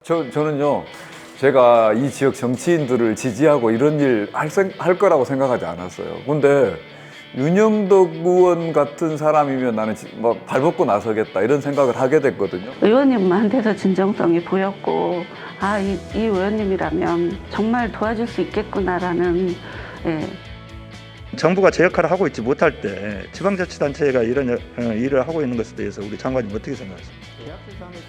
저는요, 제가 이 지역 정치인들을 지지하고 이런 일 할 거라고 생각하지 않았어요. 근데 윤영덕 의원 같은 사람이면 나는 뭐 발벗고 나서겠다 이런 생각을 하게 됐거든요. 의원님한테도 진정성이 보였고, 이 의원님이라면 정말 도와줄 수 있겠구나라는, 정부가 제 역할을 하고 있지 못할 때 지방자치단체가 이런 일을 하고 있는 것에 대해서 우리 장관님 어떻게 생각하십니까?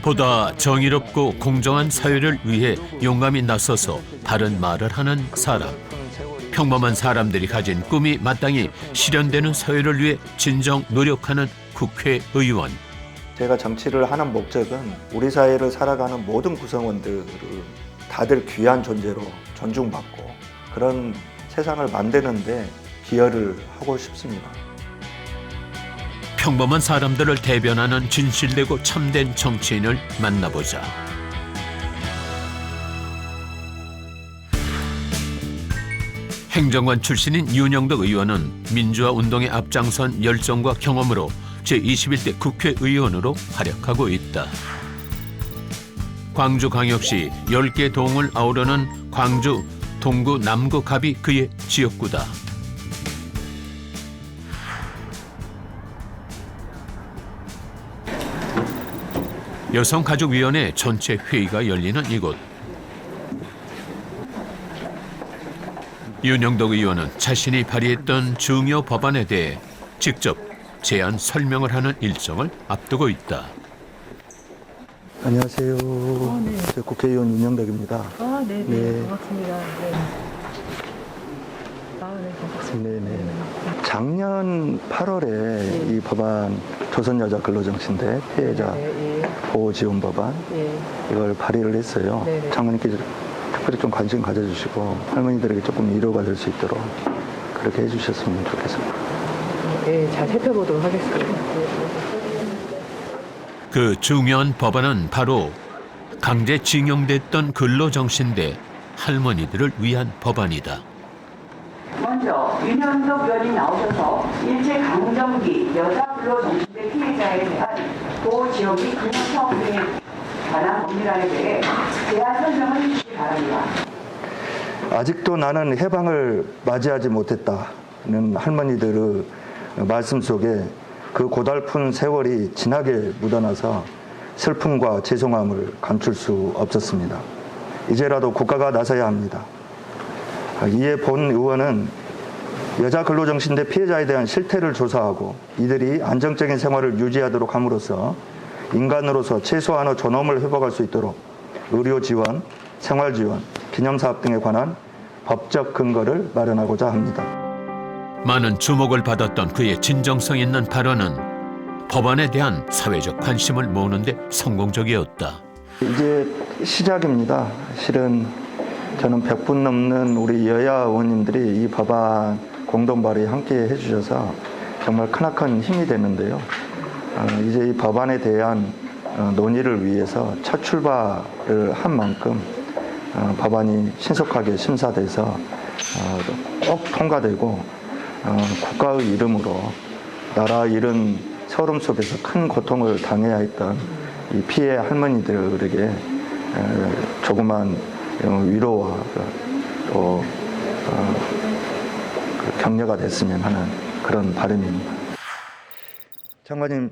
보다 정의롭고 공정한 사회를 위해 용감히 나서서 바른 말을 하는 사람. 평범한 사람들이 가진 꿈이 마땅히 실현되는 사회를 위해 진정 노력하는 국회의원. 제가 정치를 하는 목적은 우리 사회를 살아가는 모든 구성원들을 다들 귀한 존재로 존중받고 그런 세상을 만드는데 기여를 하고 싶습니다. 평범한 사람들을 대변하는 진실되고 참된 정치인을 만나보자. 행정관 출신인 윤영덕 의원은 민주화 운동에 앞장선 열정과 경험으로 제21대 국회의원으로 활약하고 있다. 광주광역시 10개 동을 아우르는 광주 동구 남구 갑이 그의 지역구다. 여성가족위원회 전체 회의가 열리는 이곳. 윤영덕 의원은 자신이 발의했던 중요 법안에 대해 직접 제안 설명을 하는 일정을 앞두고 있다. 안녕하세요. 네. 저 국회의원 윤영덕입니다. 네네. 네. 반갑습니다. 네. 네, 반갑습니다. 네네. 작년 8월에 이 법안 조선여자 근로정신대 피해자 보호지원 법안 이걸 발의를 했어요. 네네. 장관님께서 특별히 좀 관심 가져주시고 할머니들에게 조금 위로가 될 수 있도록 그렇게 해주셨으면 좋겠습니다. 네, 잘 살펴보도록 하겠습니다. 그 중요한 법안은 바로 강제징용됐던 근로정신대 할머니들을 위한 법안이다. 먼저 윤영덕 의원이 나오셔서 일제강점기 여자 근로정신대 피해자에 대한 보호지원 및 근로청 등에 관한 법률안에 대해 대화 설명을 해주시기 바랍니다. 아직도 나는 해방을 맞이하지 못했다는 할머니들의 말씀 속에 그 고달픈 세월이 진하게 묻어나서 슬픔과 죄송함을 감출 수 없었습니다. 이제라도 국가가 나서야 합니다. 이에 본 의원은 여자 근로정신대 피해자에 대한 실태를 조사하고 이들이 안정적인 생활을 유지하도록 함으로써 인간으로서 최소한의 존엄을 회복할 수 있도록 의료 지원, 생활 지원, 기념사업 등에 관한 법적 근거를 마련하고자 합니다. 많은 주목을 받았던 그의 진정성 있는 발언은 법안에 대한 사회적 관심을 모으는 데 성공적이었다. 이제 시작입니다. 실은 저는 100분 넘는 우리 여야 의원님들이 이 법안 공동 발의 함께 해주셔서 정말 크나큰 힘이 됐는데요. 이제 이 법안에 대한 논의를 위해서 첫 출발을 한 만큼 법안이 신속하게 심사돼서 꼭 통과되고 국가의 이름으로 나라 잃은 서름 속에서 큰 고통을 당해야 했던 이 피해 할머니들에게 조그만 위로와 또 격려가 됐으면 하는 그런 바람입니다. 장관님,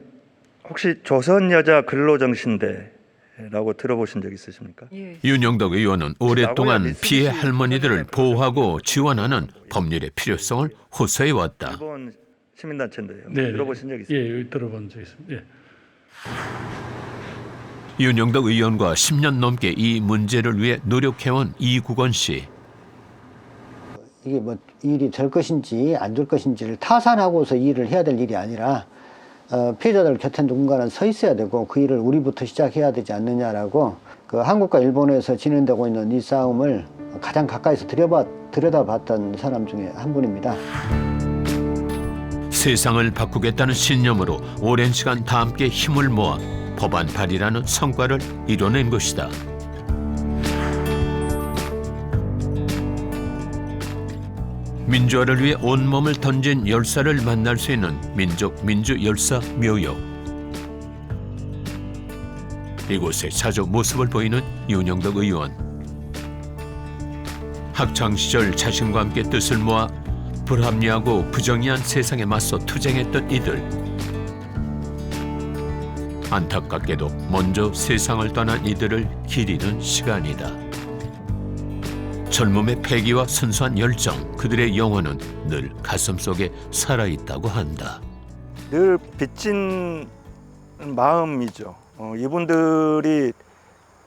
혹시 조선여자 근로정신대라고 들어보신 적 있으십니까? 윤영덕 의원은 오랫동안 피해 할머니들을 보호하고 지원하는 법률의 필요성을 호소해왔다. 일본 시민단체인데요. 네, 들어보신 적 있습니까? 예, 들어본 적 있습니다. 예. 윤영덕 의원과 10년 넘게 이 문제를 위해 노력해온 이국원 씨. 이게 뭐 일이 될 것인지 안 될 것인지를 타산하고서 일을 해야 될 일이 아니라 피해자들 곁에 누군가는 서 있어야 되고 그 일을 우리부터 시작해야 되지 않느냐라고 그 한국과 일본에서 진행되고 있는 이 싸움을 가장 가까이서 들여다봤던 사람 중에 한 분입니다. 세상을 바꾸겠다는 신념으로 오랜 시간 다 함께 힘을 모아 법안 발의라는 성과를 이뤄낸 것이다. 민주화를 위해 온몸을 던진 열사를 만날 수 있는 민족 민주열사 묘역. 이곳에 자주 모습을 보이는 윤영덕 의원. 학창시절 자신과 함께 뜻을 모아 불합리하고 부정의한 세상에 맞서 투쟁했던 이들. 안타깝게도 먼저 세상을 떠난 이들을 기리는 시간이다. 젊음의 패기와 순수한 열정, 그들의 영혼은 늘 가슴속에 살아있다고 한다. 늘 빚진 마음이죠. 이분들이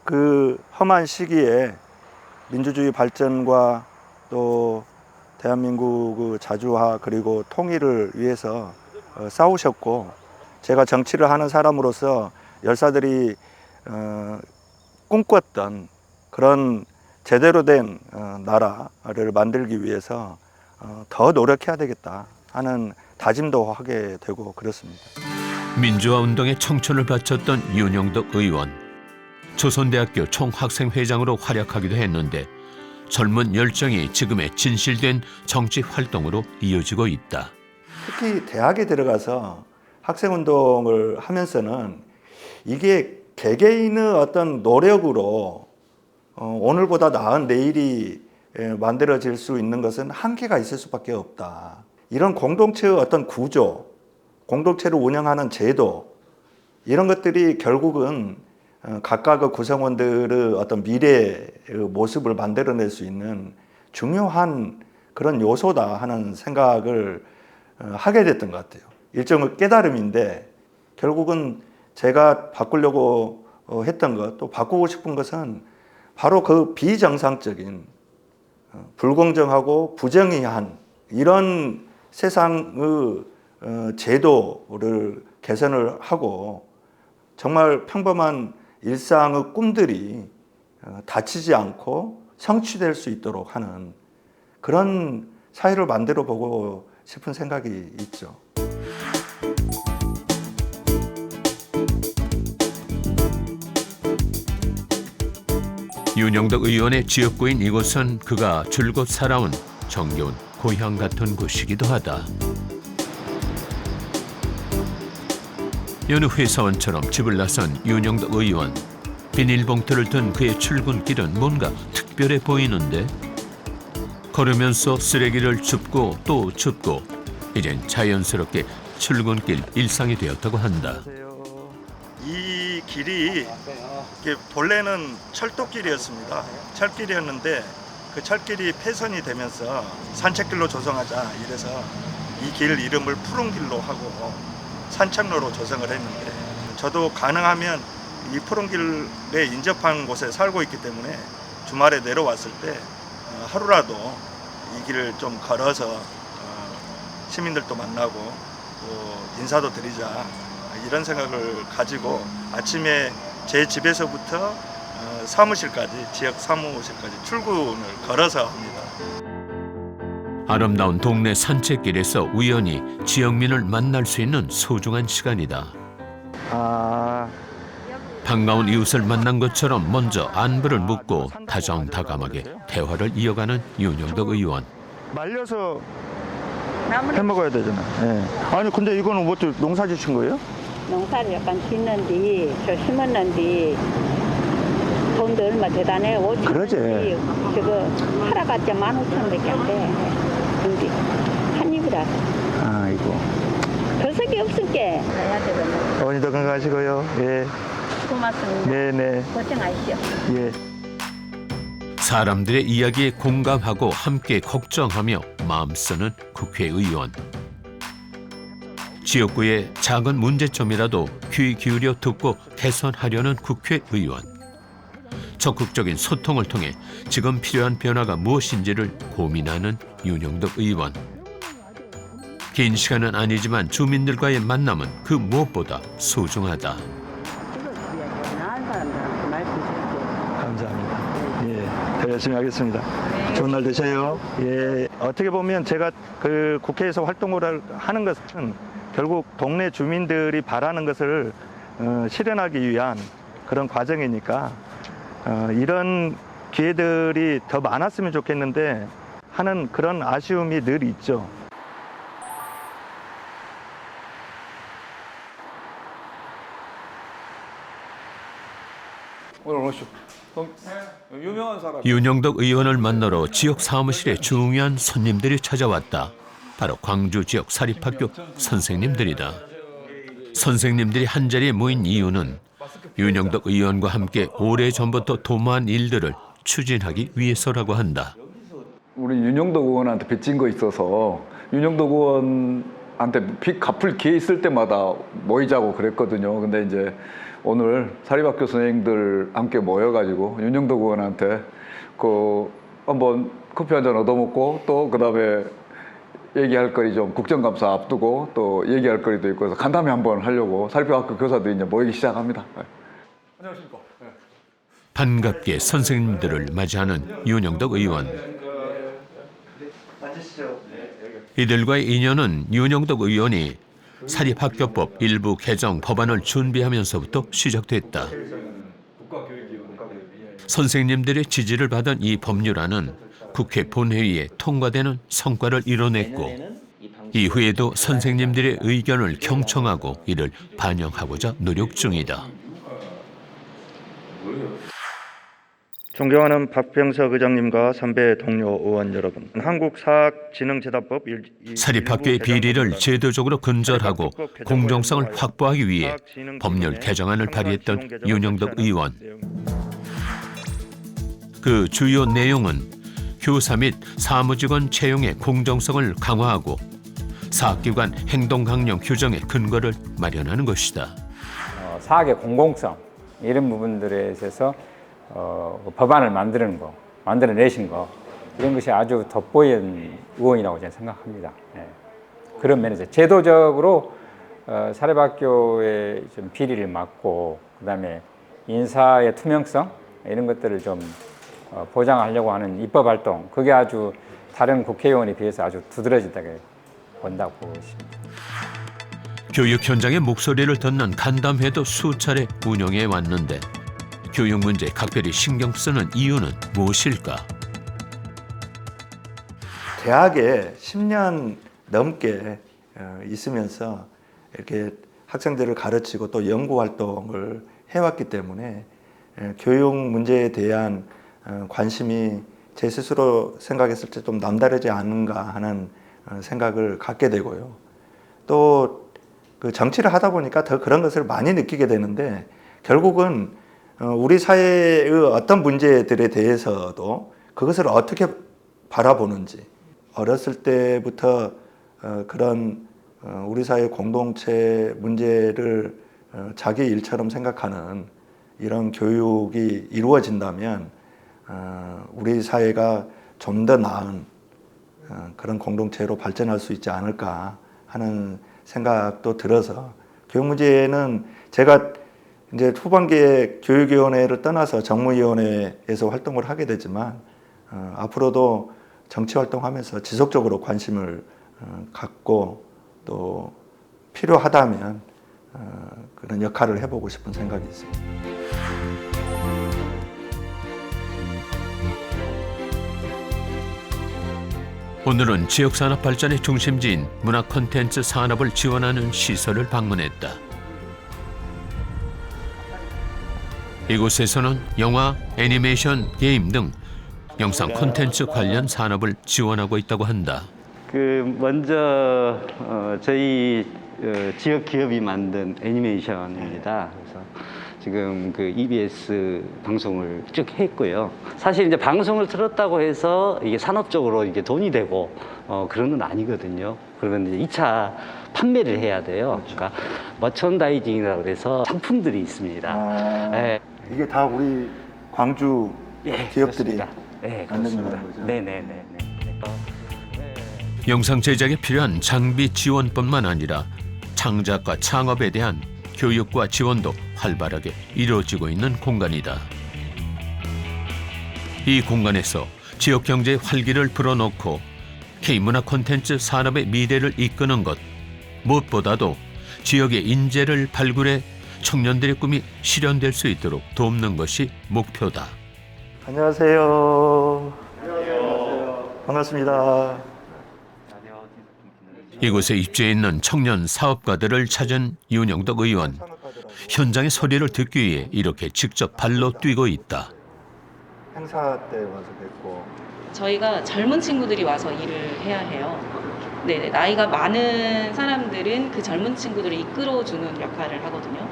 그 험한 시기에 민주주의 발전과 또 대한민국 자주화 그리고 통일을 위해서 싸우셨고, 제가 정치를 하는 사람으로서 열사들이 꿈꿨던 그런 제대로 된 나라를 만들기 위해서 더 노력해야 되겠다 하는 다짐도 하게 되고 그렇습니다. 민주화 운동에 청춘을 바쳤던 윤영덕 의원. 조선대학교 총학생회장으로 활약하기도 했는데 젊은 열정이 지금의 진실된 정치 활동으로 이어지고 있다. 특히 대학에 들어가서 학생운동을 하면서는 이게 개개인의 어떤 노력으로 오늘보다 나은 내일이 만들어질 수 있는 것은 한계가 있을 수밖에 없다. 이런 공동체의 어떤 구조, 공동체를 운영하는 제도, 이런 것들이 결국은 각각의 구성원들의 어떤 미래의 모습을 만들어낼 수 있는 중요한 그런 요소다 하는 생각을 하게 됐던 것 같아요. 일종의 깨달음인데, 결국은 제가 바꾸려고 했던 것, 또 바꾸고 싶은 것은 바로 그 비정상적인 불공정하고 부정의한 이런 세상의 제도를 개선을 하고 정말 평범한 일상의 꿈들이 다치지 않고 성취될 수 있도록 하는 그런 사회를 만들어 보고 싶은 생각이 있죠. 윤영덕 의원의 지역구인 이곳은 그가 줄곧 살아온 정겨운 고향 같은 곳이기도 하다. 여느 회사원처럼 집을 나선 윤영덕 의원. 비닐봉투를 든 그의 출근길은 뭔가 특별해 보이는데, 걸으면서 쓰레기를 줍고 또 줍고 이젠 자연스럽게 출근길 일상이 되었다고 한다. 이 길이 본래는 철도길이었습니다. 철길이었는데 그 철길이 폐선이 되면서 산책길로 조성하자 이래서 이 길 이름을 푸른길로 하고 산책로로 조성을 했는데, 저도 가능하면 이 푸른길에 인접한 곳에 살고 있기 때문에 주말에 내려왔을 때 하루라도 이 길을 좀 걸어서 시민들도 만나고 또 인사도 드리자, 이런 생각을 가지고 아침에 제 집에서부터 사무실까지, 지역 사무실까지 출근을 걸어서 합니다. 아름다운 동네 산책길에서 우연히 지역민을 만날 수 있는 소중한 시간이다. 반가운 이웃을 만난 것처럼 먼저 안부를 묻고 다정다감하게 대화를 이어가는 윤영덕 의원. 말려서 해 먹어야 되잖아. 네. 아니 근데 이거는 뭐 농사 지신 거예요? 농사를 약간 짓는데 저 심었는데 돈도 얼마 대단해. 5천 그러지. 원씩 저거 팔아봤자 15,000원밖에 안 돼. 근데 한 입이라서 아이고. 별색이 없을게 해야 되거든. 어머니도 건강하시고요. 예. 고맙습니다. 네네. 고생하십시오. 예. 사람들의 이야기에 공감하고 함께 걱정하며 마음 쓰는 국회의원. 지역구의 작은 문제점이라도 귀 기울여 듣고 개선하려는 국회의원. 적극적인 소통을 통해 지금 필요한 변화가 무엇인지를 고민하는 윤영덕 의원. 긴 시간은 아니지만 주민들과의 만남은 그 무엇보다 소중하다. 감사합니다. 예. 더 열심히 하겠습니다. 좋은 날 되세요. 예. 어떻게 보면 제가 그 국회에서 활동을 하는 것은 결국 동네 주민들이 바라는 것을 실현하기 위한 그런 과정이니까 이런 기회들이 더 많았으면 좋겠는데 하는 그런 아쉬움이 늘 있죠. 오늘 오십시오. 유명한 사람. 윤영덕 의원을 만나러 지역 사무실에 중요한 손님들이 찾아왔다. 바로 광주 지역 사립학교 선생님들이다. 선생님들이 한자리에 모인 이유는 윤영덕 의원과 함께 오래전부터 도모한 일들을 추진하기 위해서라고 한다. 우리 윤영덕 의원한테 빚진 거 있어서 윤영덕 의원한테 빚 갚을 기회 있을 때마다 모이자고 그랬거든요. 근데 이제 오늘 사립학교 선생님들 함께 모여가지고 윤영덕 의원한테 한번 커피 한잔 얻어먹고 또 그다음에 얘기할 거리 좀 국정감사 앞두고 또 얘기할 거리도 있고 해서 간담회 한번 하려고 사립학교 교사들이 이제 모이기 시작합니다. 네. 안녕하십니까. 네. 반갑게 선생님들을 맞이하는 윤영덕 의원. 이들과의 인연은 윤영덕 의원이 사립학교법 일부 개정 법안을 준비하면서부터 시작됐다. 선생님들의 지지를 받은 이 법률안은 국회 본회의에 통과되는 성과를 이뤄냈고 이후에도 선생님들의 의견을 경청하고 이를 반영하고자 노력 중이다. 존경하는 박병석 의장님과 선배 동료 의원 여러분, 한국사학진흥재단법 사립학교의 비리를 제도적으로 근절하고 공정성을 확보하기 위해 법률 개정안을 발의했던 윤영덕 의원. 그 주요 내용은 교사 및 사무직원 채용의 공정성을 강화하고 사학기관 행동강령 규정의 근거를 마련하는 것이다. 사학의 공공성 이런 부분들에 있어서 법안을 만들어내신 거 이런 것이 아주 돋보이는 의원이라고 저는 생각합니다. 예. 그런 면에서 제도적으로 사립학교의 좀 비리를 막고 그다음에 인사의 투명성 이런 것들을 좀 보장하려고 하는 입법 활동 그게 아주 다른 국회의원에 비해서 아주 두드러지다고 본다고 보고 있습니다. 교육 현장의 목소리를 듣는 간담회도 수차례 운영해 왔는데 교육 문제에 각별히 신경 쓰는 이유는 무엇일까? 대학에 10년 넘게 있으면서 이렇게 학생들을 가르치고 또 연구 활동을 해왔기 때문에 교육 문제에 대한 관심이 제 스스로 생각했을 때 좀 남다르지 않은가 하는 생각을 갖게 되고요. 또 그 정치를 하다 보니까 더 그런 것을 많이 느끼게 되는데 결국은 우리 사회의 어떤 문제들에 대해서도 그것을 어떻게 바라보는지 어렸을 때부터 그런 우리 사회 공동체 문제를 자기 일처럼 생각하는 이런 교육이 이루어진다면 우리 사회가 좀 더 나은 그런 공동체로 발전할 수 있지 않을까 하는 생각도 들어서 교육 문제는 제가 이제 후반기에 교육위원회를 떠나서 정무위원회에서 활동을 하게 되지만 앞으로도 정치 활동하면서 지속적으로 관심을 갖고 또 필요하다면 그런 역할을 해보고 싶은 생각이 있습니다. 오늘은 지역산업 발전의 중심지인 문화 콘텐츠 산업을 지원하는 시설을 방문했다. 이곳에서는 영화, 애니메이션, 게임 등 영상 콘텐츠 관련 산업을 지원하고 있다고 한다. 먼저 저희 지역 기업이 만든 애니메이션입니다. 그래서 지금 그 EBS 방송을 쭉 했고요. 사실 이제 방송을 틀었다고 해서 이게 산업적으로 이게 돈이 되고 그런 건 아니거든요. 그러면 이제 2차 판매를 해야 돼요. 그러니까 머천다이징이라고 해서 상품들이 있습니다. 네. 이게 다 우리 광주 기업들이 네, 만든 거죠? 네네네. 영상 제작에 필요한 장비 지원뿐만 아니라 창작과 창업에 대한 교육과 지원도 활발하게 이루어지고 있는 공간이다. 이 공간에서 지역 경제의 활기를 불어넣고 K문화 콘텐츠 산업의 미래를 이끄는 것, 무엇보다도 지역의 인재를 발굴해 청년들의 꿈이 실현될 수 있도록 돕는 것이 목표다. 안녕하세요. 안녕하세요. 반갑습니다. 이곳에 입주해 있는 청년 사업가들을 찾은 윤영덕 의원. 현장의 소리를 듣기 위해 이렇게 직접 발로 뛰고 있다. 행사 때 와서 뵙고 저희가 젊은 친구들이 와서 일을 해야 해요. 네, 나이가 많은 사람들은 그 젊은 친구들을 이끌어주는 역할을 하거든요.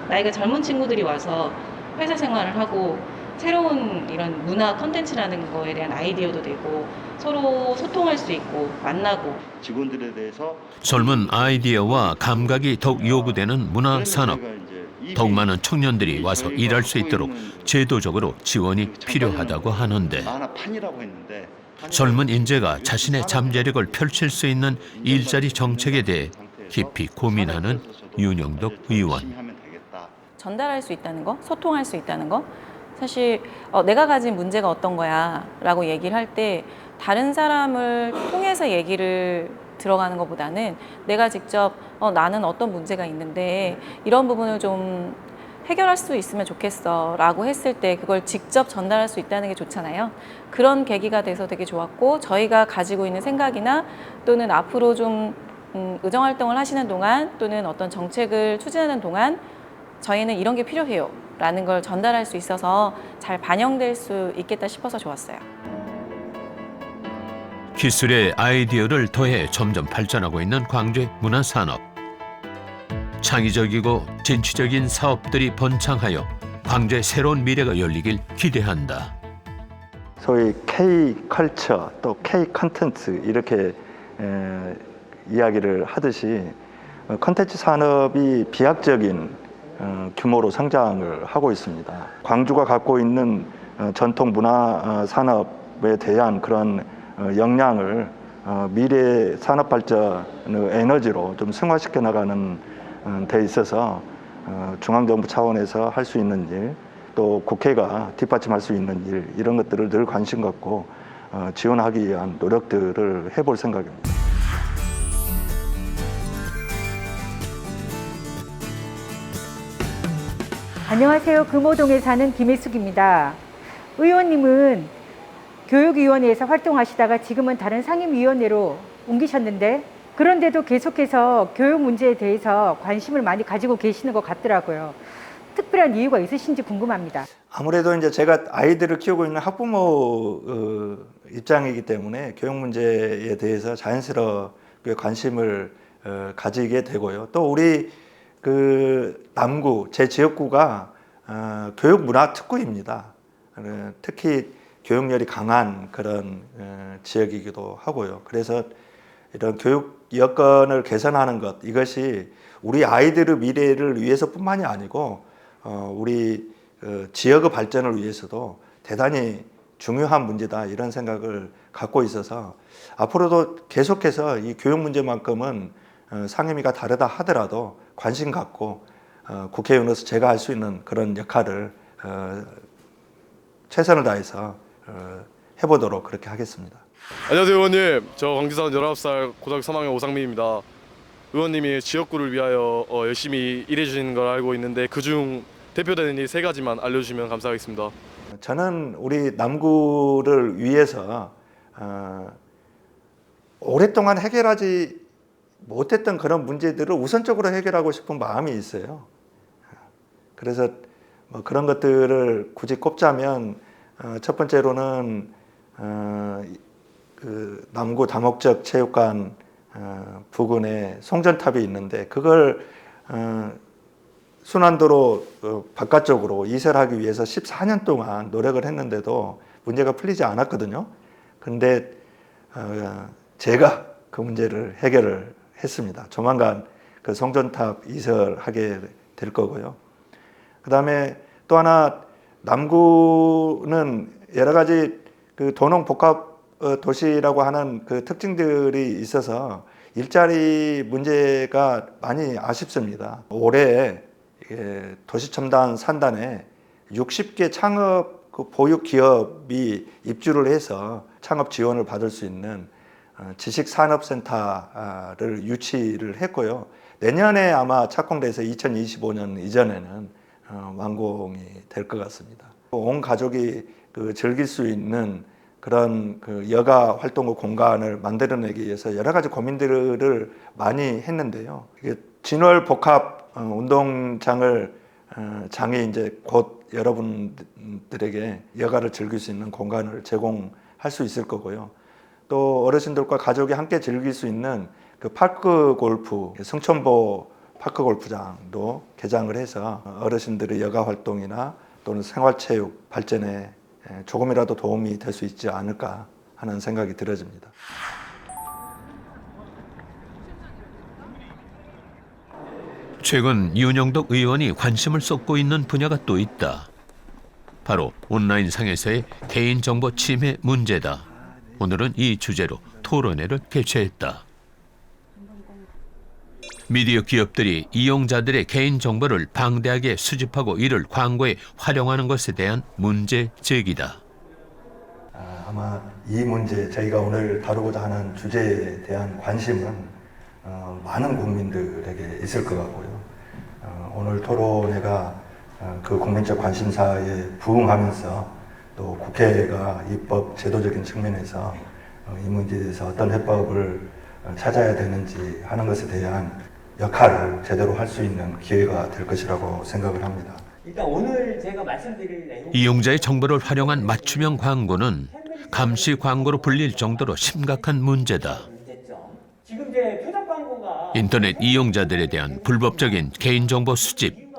나이가 젊은 친구들이 와서 회사 생활을 하고 새로운 이런 문화 컨텐츠라는 거에 대한 아이디어도 되고 서로 소통할 수 있고 만나고 직원들에 대해서 젊은 아이디어와 감각이 더욱 요구되는 문화 산업. 더욱 많은 청년들이 와서 일할 수 있도록 제도적으로 지원이 필요하다고 하는데 판이라고 했는데 젊은 인재가 자신의 잠재력을 펼칠 수 있는 일자리 정책에 대해 깊이 고민하는 윤영덕 의원. 전달할 수 있다는 거, 소통할 수 있다는 거. 사실 내가 가진 문제가 어떤 거야 라고 얘기를 할 때 다른 사람을 통해서 얘기를 들어가는 것보다는 내가 직접 나는 어떤 문제가 있는데 이런 부분을 좀 해결할 수 있으면 좋겠어 라고 했을 때 그걸 직접 전달할 수 있다는 게 좋잖아요. 그런 계기가 돼서 되게 좋았고 저희가 가지고 있는 생각이나 또는 앞으로 좀 의정활동을 하시는 동안 또는 어떤 정책을 추진하는 동안 저희는 이런 게 필요해요 라는 걸 전달할 수 있어서 잘 반영될 수 있겠다 싶어서 좋았어요. 기술의 아이디어를 더해 점점 발전하고 있는 광주의 문화산업. 창의적이고 진취적인 사업들이 번창하여 광주의 새로운 미래가 열리길 기대한다. 소위 K-컬처 또 K-컨텐츠 이렇게 이야기를 하듯이 컨텐츠 산업이 비약적인 규모로 성장을 하고 있습니다. 광주가 갖고 있는 전통 문화 산업에 대한 그런 역량을 미래 산업 발전의 에너지로 좀 승화시켜 나가는 데 있어서 중앙정부 차원에서 할 수 있는 일, 또 국회가 뒷받침할 수 있는 일 이런 것들을 늘 관심 갖고 지원하기 위한 노력들을 해볼 생각입니다. 안녕하세요. 금호동에 사는 김혜숙입니다. 의원님은 교육위원회에서 활동하시다가 지금은 다른 상임위원회로 옮기셨는데 그런데도 계속해서 교육 문제에 대해서 관심을 많이 가지고 계시는 것 같더라고요. 특별한 이유가 있으신지 궁금합니다. 아무래도 이제 제가 아이들을 키우고 있는 학부모 입장이기 때문에 교육 문제에 대해서 자연스럽게 관심을 가지게 되고요. 또 우리 그 남구, 제 지역구가 교육 문화 특구입니다. 특히 교육열이 강한 그런 지역이기도 하고요. 그래서 이런 교육 여건을 개선하는 것, 이것이 우리 아이들의 미래를 위해서뿐만이 아니고 우리 지역의 발전을 위해서도 대단히 중요한 문제다 이런 생각을 갖고 있어서 앞으로도 계속해서 이 교육 문제만큼은 상임위가 다르다 하더라도 관심 갖고 국회의원으로서 제가 할 수 있는 그런 역할을 최선을 다해서 해보도록 그렇게 하겠습니다. 안녕하세요 의원님. 저 광주 사는 19살 고등학교 3학년 오상민입니다. 의원님이 지역구를 위하여 열심히 일해 주시는 걸 알고 있는데 그중 대표되는 일 3가지만 알려주시면 감사하겠습니다. 저는 우리 남구를 위해서 오랫동안 해결하지 못했던 그런 문제들을 우선적으로 해결하고 싶은 마음이 있어요. 그래서 뭐 그런 것들을 굳이 꼽자면 첫 번째로는 그 남구 다목적 체육관 부근에 송전탑이 있는데 그걸 순환도로 바깥쪽으로 이설하기 위해서 14년 동안 노력을 했는데도 문제가 풀리지 않았거든요. 근데 제가 그 문제를 해결을 했습니다. 조만간 그 송전탑 이설하게 될 거고요. 그 다음에 또 하나 남구는 여러 가지 그 도농 복합 도시라고 하는 그 특징들이 있어서 일자리 문제가 많이 아쉽습니다. 올해 도시첨단 산단에 60개 창업 보육 기업이 입주를 해서 창업 지원을 받을 수 있는 지식산업센터를 유치를 했고요. 내년에 아마 착공돼서 2025년 이전에는 완공이 될 것 같습니다. 온 가족이 즐길 수 있는 그런 여가 활동의 공간을 만들어내기 위해서 여러 가지 고민들을 많이 했는데요. 진월 복합 운동장을 장이 이제 곧 여러분들에게 여가를 즐길 수 있는 공간을 제공할 수 있을 거고요. 또 어르신들과 가족이 함께 즐길 수 있는 그 파크 골프, 성천보 파크 골프장도 개장을 해서 어르신들의 여가 활동이나 또는 생활체육 발전에 조금이라도 도움이 될 수 있지 않을까 하는 생각이 들어집니다. 최근 윤영덕 의원이 관심을 쏟고 있는 분야가 또 있다. 바로 온라인상에서의 개인정보 침해 문제다. 오늘은 이 주제로 토론회를 개최했다. 미디어 기업들이 이용자들의 개인정보를 방대하게 수집하고 이를 광고에 활용하는 것에 대한 문제 제기다. 아마 이 문제, 저희가 오늘 다루고자 하는 주제에 대한 관심은 많은 국민들에게 있을 것 같고요. 오늘 토론회가 그 국민적 관심사에 부응하면서 또 국회가 입법 제도적인 측면에서 이 문제에 대해서 어떤 해법을 찾아야 되는지 하는 것에 대한 역할을 제대로 할 수 있는 기회가 될 것이라고 생각을 합니다. 일단 오늘 제가 말씀드릴 내용 이용자의 정보를 활용한 맞춤형 광고는 감시 광고로 불릴 정도로 심각한 문제다. 지금 이제 표적 광고가 인터넷 이용자들에 대한 불법적인 개인정보 수집,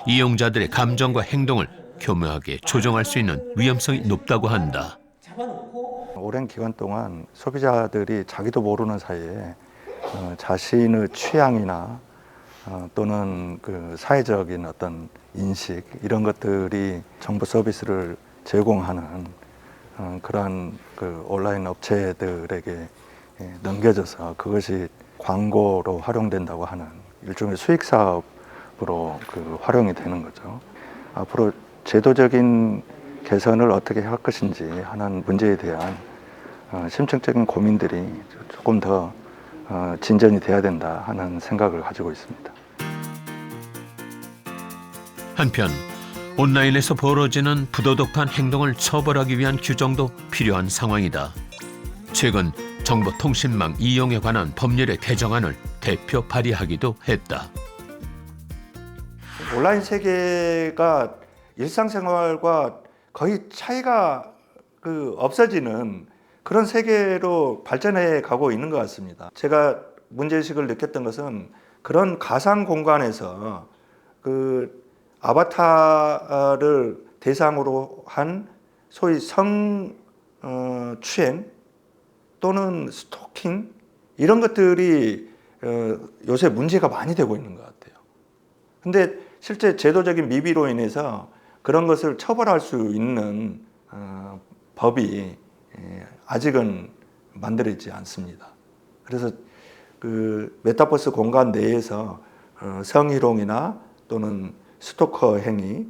이용자들의 감정과 행동을 교묘하게 조정할 수 있는 위험성이 높다고 한다. 오랜 기간 동안 소비자들이 자기도 모르는 사이에 자신의 취향이나 또는 그 사회적인 어떤 인식 이런 것들이 정보 서비스를 제공하는 그러한 그 온라인 업체들에게 넘겨져서 그것이 광고로 활용된다고 하는 일종의 수익 사업으로 그 활용이 되는 거죠. 앞으로 제도적인 개선을 어떻게 할 것인지 하는 문제에 대한 심층적인 고민들이 조금 더 진전이 돼야 된다 하는 생각을 가지고 있습니다. 한편 온라인에서 벌어지는 부도덕한 행동을 처벌하기 위한 규정도 필요한 상황이다. 최근 정보통신망 이용에 관한 법률의 개정안을 대표 발의하기도 했다. 온라인 세계가 일상생활과 거의 차이가 없어지는 그런 세계로 발전해 가고 있는 것 같습니다. 제가 문제의식을 느꼈던 것은 그런 가상 공간에서 그 아바타를 대상으로 한 소위 성추행 또는 스토킹 이런 것들이 요새 문제가 많이 되고 있는 것 같아요. 근데 실제 제도적인 미비로 인해서 그런 것을 처벌할 수 있는 법이 아직은 만들어지지 않습니다. 그래서 그 메타버스 공간 내에서 성희롱이나 또는 스토커 행위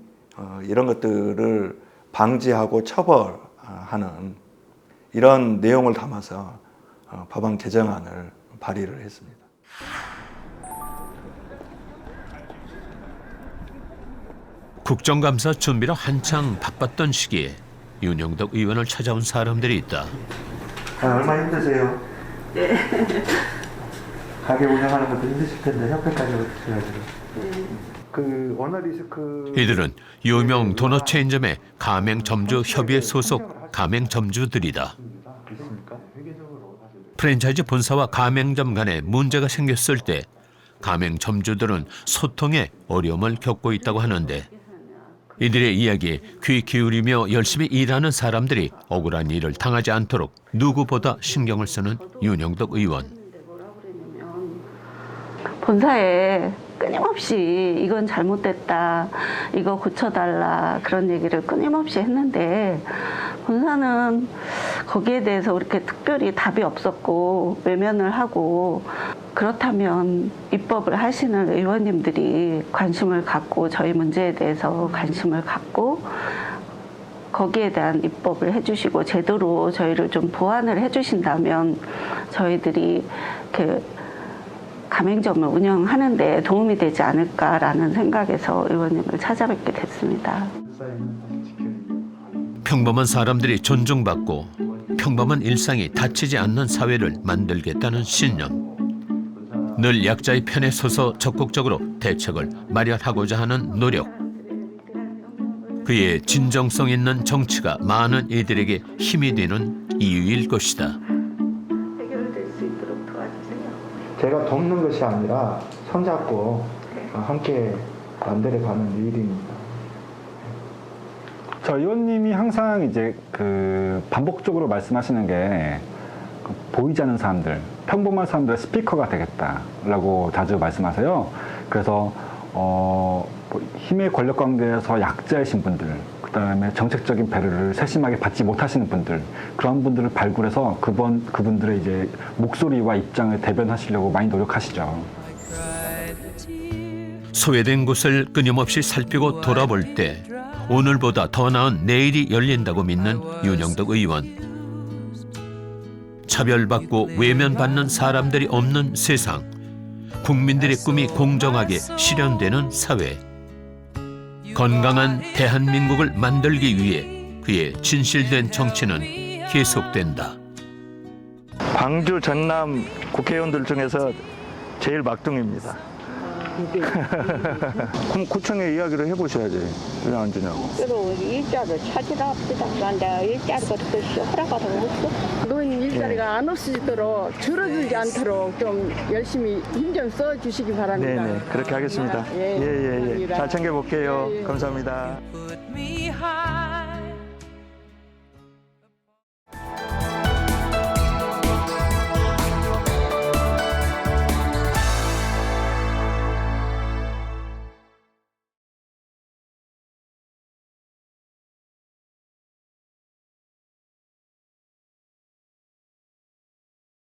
이런 것들을 방지하고 처벌하는 이런 내용을 담아서 법안 개정안을 발의를 했습니다. 국정감사 준비로 한창 바빴던 시기에 윤영덕 의원을 찾아온 사람들이 있다. 얼마나 힘드세요? 네. 가게 운영하는 것도 힘드실 텐데 협회까지 오셔가지고. 그 워너리스크. 이들은 유명 도넛 체인점의 가맹점주 협의회 소속 가맹점주들이다. 프랜차이즈 본사와 가맹점 간에 문제가 생겼을 때 가맹점주들은 소통에 어려움을 겪고 있다고 하는데 이들의 이야기에 귀 기울이며 열심히 일하는 사람들이 억울한 일을 당하지 않도록 누구보다 신경을 쓰는 윤영덕 의원. 본사에 끊임없이 이건 잘못됐다, 이거 고쳐달라 그런 얘기를 끊임없이 했는데 본사는 거기에 대해서 그렇게 특별히 답이 없었고 외면을 하고, 그렇다면 입법을 하시는 의원님들이 관심을 갖고 저희 문제에 대해서 관심을 갖고 거기에 대한 입법을 해주시고 제도로 저희를 좀 보완을 해주신다면 저희들이 그 가맹점을 운영하는 데 도움이 되지 않을까라는 생각에서 의원님을 찾아뵙게 됐습니다. 평범한 사람들이 존중받고 평범한 일상이 닫히지 않는 사회를 만들겠다는 신념. 늘 약자의 편에 서서 적극적으로 대책을 마련하고자 하는 노력. 그의 진정성 있는 정치가 많은 이들에게 힘이 되는 이유일 것이다. 해결될 수 있도록 도와주세요. 제가 돕는 것이 아니라 손잡고 함께 만들어가는 일입니다. 저 의원님이 항상 이제 그 반복적으로 말씀하시는 게 보이지 않는 사람들, 평범한 사람들의 스피커가 되겠다라고 자주 말씀하세요. 그래서 뭐 힘의 권력 관계에서 약자이신 분들, 그다음에 정책적인 배려를 세심하게 받지 못하시는 분들, 그런 분들을 발굴해서 그분들의 이제 목소리와 입장을 대변하시려고 많이 노력하시죠. 소외된 곳을 끊임없이 살피고 돌아볼 때 오늘보다 더 나은 내일이 열린다고 믿는 윤영덕 의원. 차별받고 외면받는 사람들이 없는 세상, 국민들의 꿈이 공정하게 실현되는 사회, 건강한 대한민국을 만들기 위해 그의 진실된 정치는 계속된다. 광주 전남 국회의원들 중에서 제일 막둥입니다. 그럼 구청에 이야기를 해보셔야지. 왜 안 주냐고. 그래도 일자를 찾으라 합시다. 근데 일자리가 그것이 허락하다고 없어. 노인 일자리가 안 없어지도록 줄어들지 않도록 좀 열심히 힘 좀 써주시기 바랍니다. 네네, 그렇게 하겠습니다. 예예예. 잘 챙겨볼게요. 감사합니다. me high.